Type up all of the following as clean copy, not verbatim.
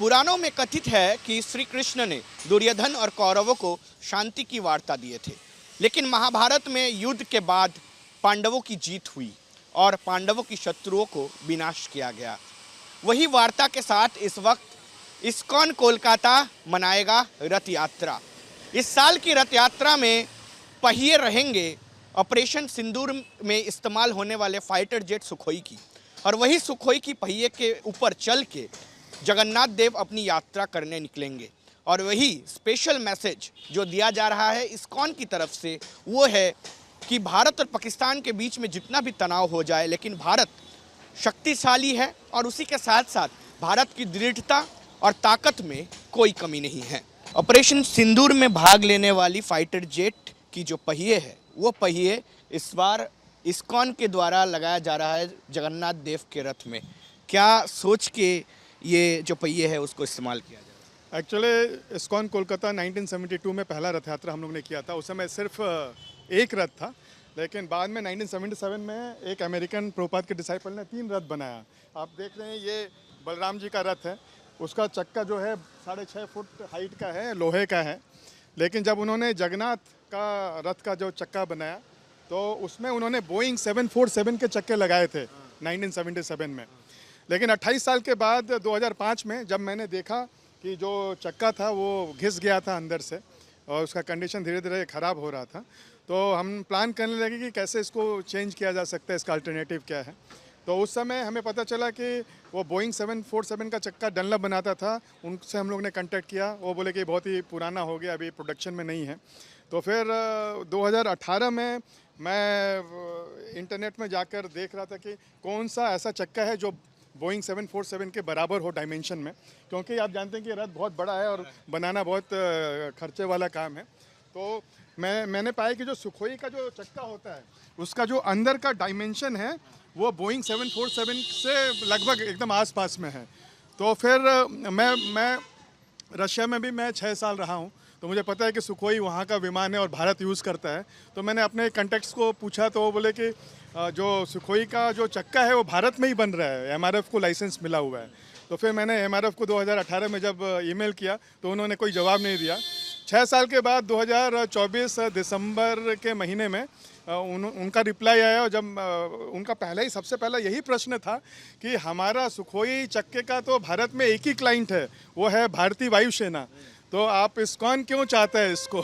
पुराणों में कथित है कि श्री कृष्ण ने दुर्योधन और कौरवों को शांति की वार्ता दिए थे, लेकिन महाभारत में युद्ध के बाद पांडवों की जीत हुई और पांडवों की शत्रुओं को विनाश किया गया। वही वार्ता के साथ इस वक्त इस्कॉन कोलकाता मनाएगा रथ यात्रा। इस साल की रथ यात्रा में पहिए रहेंगे ऑपरेशन सिंदूर में इस्तेमाल होने वाले फाइटर जेट सुखोई की, और वही सुखोई की पहिए के ऊपर चल के जगन्नाथ देव अपनी यात्रा करने निकलेंगे। और वही स्पेशल मैसेज जो दिया जा रहा है इस्कॉन की तरफ से वो है कि भारत और पाकिस्तान के बीच में जितना भी तनाव हो जाए, लेकिन भारत शक्तिशाली है और उसी के साथ साथ भारत की दृढ़ता और ताकत में कोई कमी नहीं है। ऑपरेशन सिंदूर में भाग लेने वाली फाइटर जेट की जो पहिए है वो पहिए इस बार इस्कॉन के द्वारा लगाया जा रहा है जगन्नाथ देव के रथ में। क्या सोच के ये जो पहिए है उसको इस्तेमाल किया जाए? एक्चुअली इस्कॉन कोलकाता 1972 में पहला रथ यात्रा हम लोग ने किया था। उस समय सिर्फ एक रथ था, लेकिन बाद में 1977 में एक अमेरिकन प्रभुपाद के डिसाइपल ने 3 रथ बनाया। आप देख रहे हैं ये बलराम जी का रथ है, उसका चक्का जो है 6.5 फुट हाइट का है, लोहे का है। लेकिन जब उन्होंने जगन्नाथ का रथ का जो चक्का बनाया तो उसमें उन्होंने बोइंग 747 के चक्के लगाए थे 1977 में। लेकिन 28 साल के बाद 2005 में जब मैंने देखा कि जो चक्का था वो घिस गया था अंदर से और उसका कंडीशन धीरे धीरे ख़राब हो रहा था, तो हम प्लान करने लगे कि कैसे इसको चेंज किया जा सकता है, इसका अल्टरनेटिव क्या है। तो उस समय हमें पता चला कि वो बोइंग 747 का चक्का डनलप बनाता था, उनसे हम लोग ने कांटेक्ट किया। वो बोले कि बहुत ही पुराना हो गया, अभी प्रोडक्शन में नहीं है। तो फिर 2018 में मैं इंटरनेट में जाकर देख रहा था कि कौन सा ऐसा चक्का है जो बोइंग 747 के बराबर हो डायमेंशन में, क्योंकि आप जानते हैं कि रथ बहुत बड़ा है और बनाना बहुत खर्चे वाला काम है। तो मैंने पाया कि जो सुखोई का जो चक्का होता है उसका जो अंदर का डायमेंशन है वो बोइंग 747 से लगभग एकदम आसपास में है। तो फिर मैं रशिया में भी मैं 6 साल रहा हूँ, तो मुझे पता है कि सुखोई वहाँ का विमान है और भारत यूज़ करता है। तो मैंने अपने कॉन्टेक्ट्स को पूछा तो वो बोले कि जो सुखोई का जो चक्का है वो भारत में ही बन रहा है, एमआरएफ को लाइसेंस मिला हुआ है। तो फिर मैंने एमआरएफ को 2018 में जब ईमेल किया तो उन्होंने कोई जवाब नहीं दिया। 6 साल के बाद 2024 दिसंबर के महीने में उनका रिप्लाई आया, और जब उनका सबसे पहला यही प्रश्न था कि हमारा सुखोई चक्के का तो भारत में एक ही क्लाइंट है, वो है भारतीय वायुसेना, तो आप इस्कॉन क्यों चाहते हैं इसको।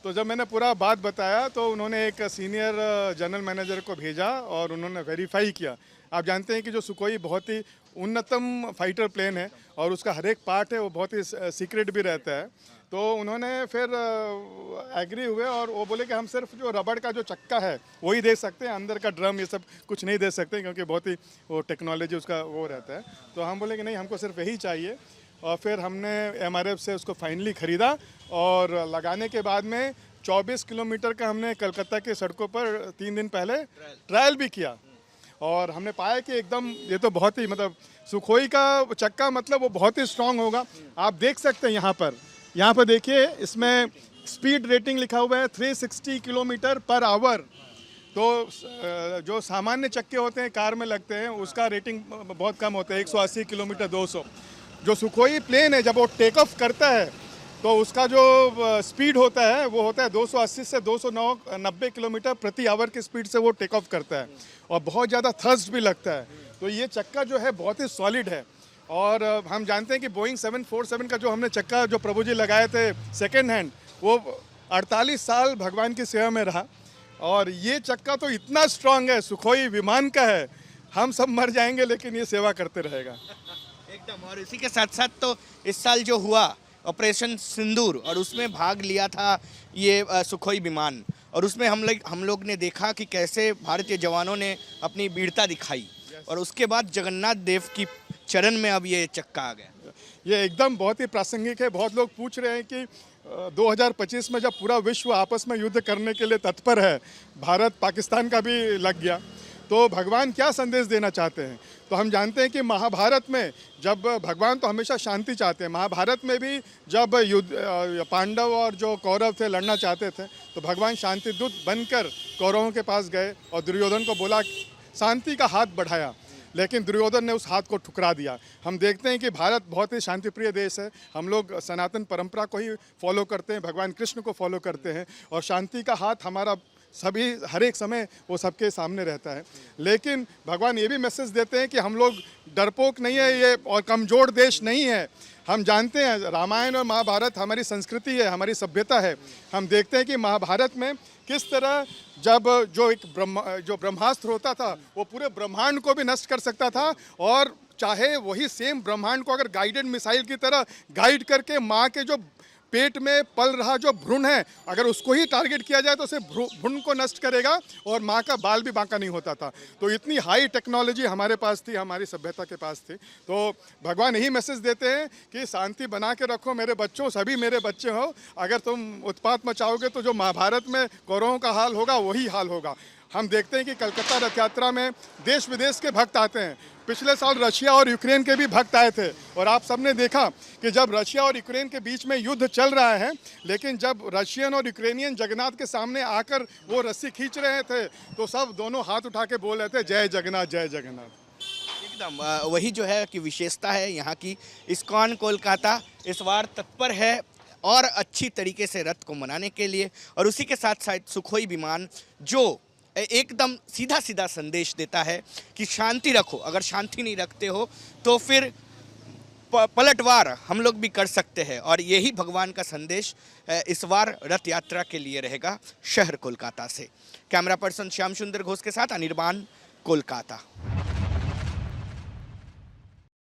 तो जब मैंने पूरा बात बताया तो उन्होंने एक सीनियर जनरल मैनेजर को भेजा और उन्होंने वेरीफाई किया। आप जानते हैं कि जो सुखोई बहुत ही उन्नतम फाइटर प्लेन है और उसका हर एक पार्ट है वो बहुत ही सीक्रेट भी रहता है। तो उन्होंने फिर एग्री हुए और वो बोले कि हम सिर्फ जो रबड़ का जो चक्का है वही दे सकते हैं, अंदर का ड्रम ये सब कुछ नहीं दे सकते, क्योंकि बहुत ही वो टेक्नोलॉजी उसका वो रहता है। तो हम बोले कि नहीं, हमको सिर्फ यही चाहिए। और फिर हमने एमआरएफ से उसको फाइनली ख़रीदा और लगाने के बाद में 24 किलोमीटर का हमने कलकत्ता के सड़कों पर 3 दिन पहले ट्रायल भी किया। और हमने पाया कि एकदम ये तो बहुत ही सुखोई का चक्का वो बहुत ही स्ट्रांग होगा। आप देख सकते हैं यहाँ पर देखिए, इसमें स्पीड रेटिंग लिखा हुआ है 360 किलोमीटर पर आवर। तो जो सामान्य चक्के होते हैं कार में लगते हैं उसका रेटिंग बहुत कम होता है, 180 किलोमीटर 200। जो सुखोई प्लेन है जब वो टेक ऑफ करता है तो उसका जो स्पीड होता है वो होता है 280 से 290 किलोमीटर प्रति आवर की स्पीड से वो टेक ऑफ करता है, और बहुत ज़्यादा थर्स्ट भी लगता है। तो ये चक्का जो है बहुत ही सॉलिड है। और हम जानते हैं कि बोइंग 747 का जो हमने चक्का जो प्रभु जी लगाए थे सेकेंड हैंड, वो 48 साल भगवान की सेवा में रहा, और ये चक्का तो इतना स्ट्रांग है, सुखोई विमान का है। हम सब मर जाएंगे लेकिन ये सेवा करते रहेगा एकदम। और इसी के साथ साथ तो इस साल जो हुआ ऑपरेशन सिंदूर, और उसमें भाग लिया था ये सुखोई विमान, और उसमें हम लोग ने देखा कि कैसे भारतीय जवानों ने अपनी वीरता दिखाई, और उसके बाद जगन्नाथ देव की चरण में अब ये चक्का आ गया। ये एकदम बहुत ही प्रासंगिक है। बहुत लोग पूछ रहे हैं कि 2025 में जब पूरा विश्व आपस में युद्ध करने के लिए तत्पर है, भारत पाकिस्तान का भी लग गया, तो भगवान क्या संदेश देना चाहते हैं। तो हम जानते हैं कि महाभारत में जब भगवान तो हमेशा शांति चाहते हैं, महाभारत में भी जब युद्ध पांडव और जो कौरव थे लड़ना चाहते थे तो भगवान शांति दूत बनकर कौरवों के पास गए और दुर्योधन को बोला, शांति का हाथ बढ़ाया। लेकिन दुर्योधन ने उस हाथ को ठुकरा दिया। हम देखते हैं कि भारत बहुत ही शांतिप्रिय देश है। हम लोग सनातन परंपरा को ही फॉलो करते हैं, भगवान कृष्ण को फॉलो करते हैं, और शांति का हाथ हमारा सभी हर एक समय वो सबके सामने रहता है। लेकिन भगवान ये भी मैसेज देते हैं कि हम लोग डरपोक नहीं है ये, और कमज़ोर देश नहीं है। हम जानते हैं रामायण और महाभारत हमारी संस्कृति है, हमारी सभ्यता है। हम देखते हैं कि महाभारत में किस तरह जब जो ब्रह्मास्त्र होता था वो पूरे ब्रह्मांड को भी नष्ट कर सकता था, और चाहे वही सेम ब्रह्मांड को अगर गाइडेड मिसाइल की तरह गाइड करके माँ के जो पेट में पल रहा जो भ्रूण है, अगर उसको ही टारगेट किया जाए तो उसे भ्रूण को नष्ट करेगा और माँ का बाल भी बांका नहीं होता था। तो इतनी हाई टेक्नोलॉजी हमारे पास थी, हमारी सभ्यता के पास थी। तो भगवान यही मैसेज देते हैं कि शांति बना के रखो मेरे बच्चों, सभी मेरे बच्चे हो। अगर तुम उत्पात मचाओगे तो जो महाभारत में कौरवों का हाल होगा वही हाल होगा। हम देखते हैं कि कलकत्ता रथ यात्रा में देश विदेश के भक्त आते हैं। पिछले साल रशिया और यूक्रेन के भी भक्त आए थे, और आप सबने देखा कि जब रशिया और यूक्रेन के बीच में युद्ध चल रहा है, लेकिन जब रशियन और यूक्रेनियन जगन्नाथ के सामने आकर वो रस्सी खींच रहे थे तो सब दोनों हाथ उठा के बोल रहे थे जय जगन्नाथ जय जगन्नाथ। एकदम वही जो है कि विशेषता है यहाँ की। इस्कॉन कोलकाता इस बार तत्पर है और अच्छी तरीके से रथ को मनाने के लिए, और उसी के साथ साथ सुखोई विमान जो एकदम सीधा सीधा संदेश देता है कि शांति रखो, अगर शांति नहीं रखते हो तो फिर पलटवार हम लोग भी कर सकते हैं। और यही भगवान का संदेश इस बार रथ यात्रा के लिए रहेगा शहर कोलकाता से। कैमरा पर्सन श्याम सुंदर घोष के साथ अनिर्बान, कोलकाता।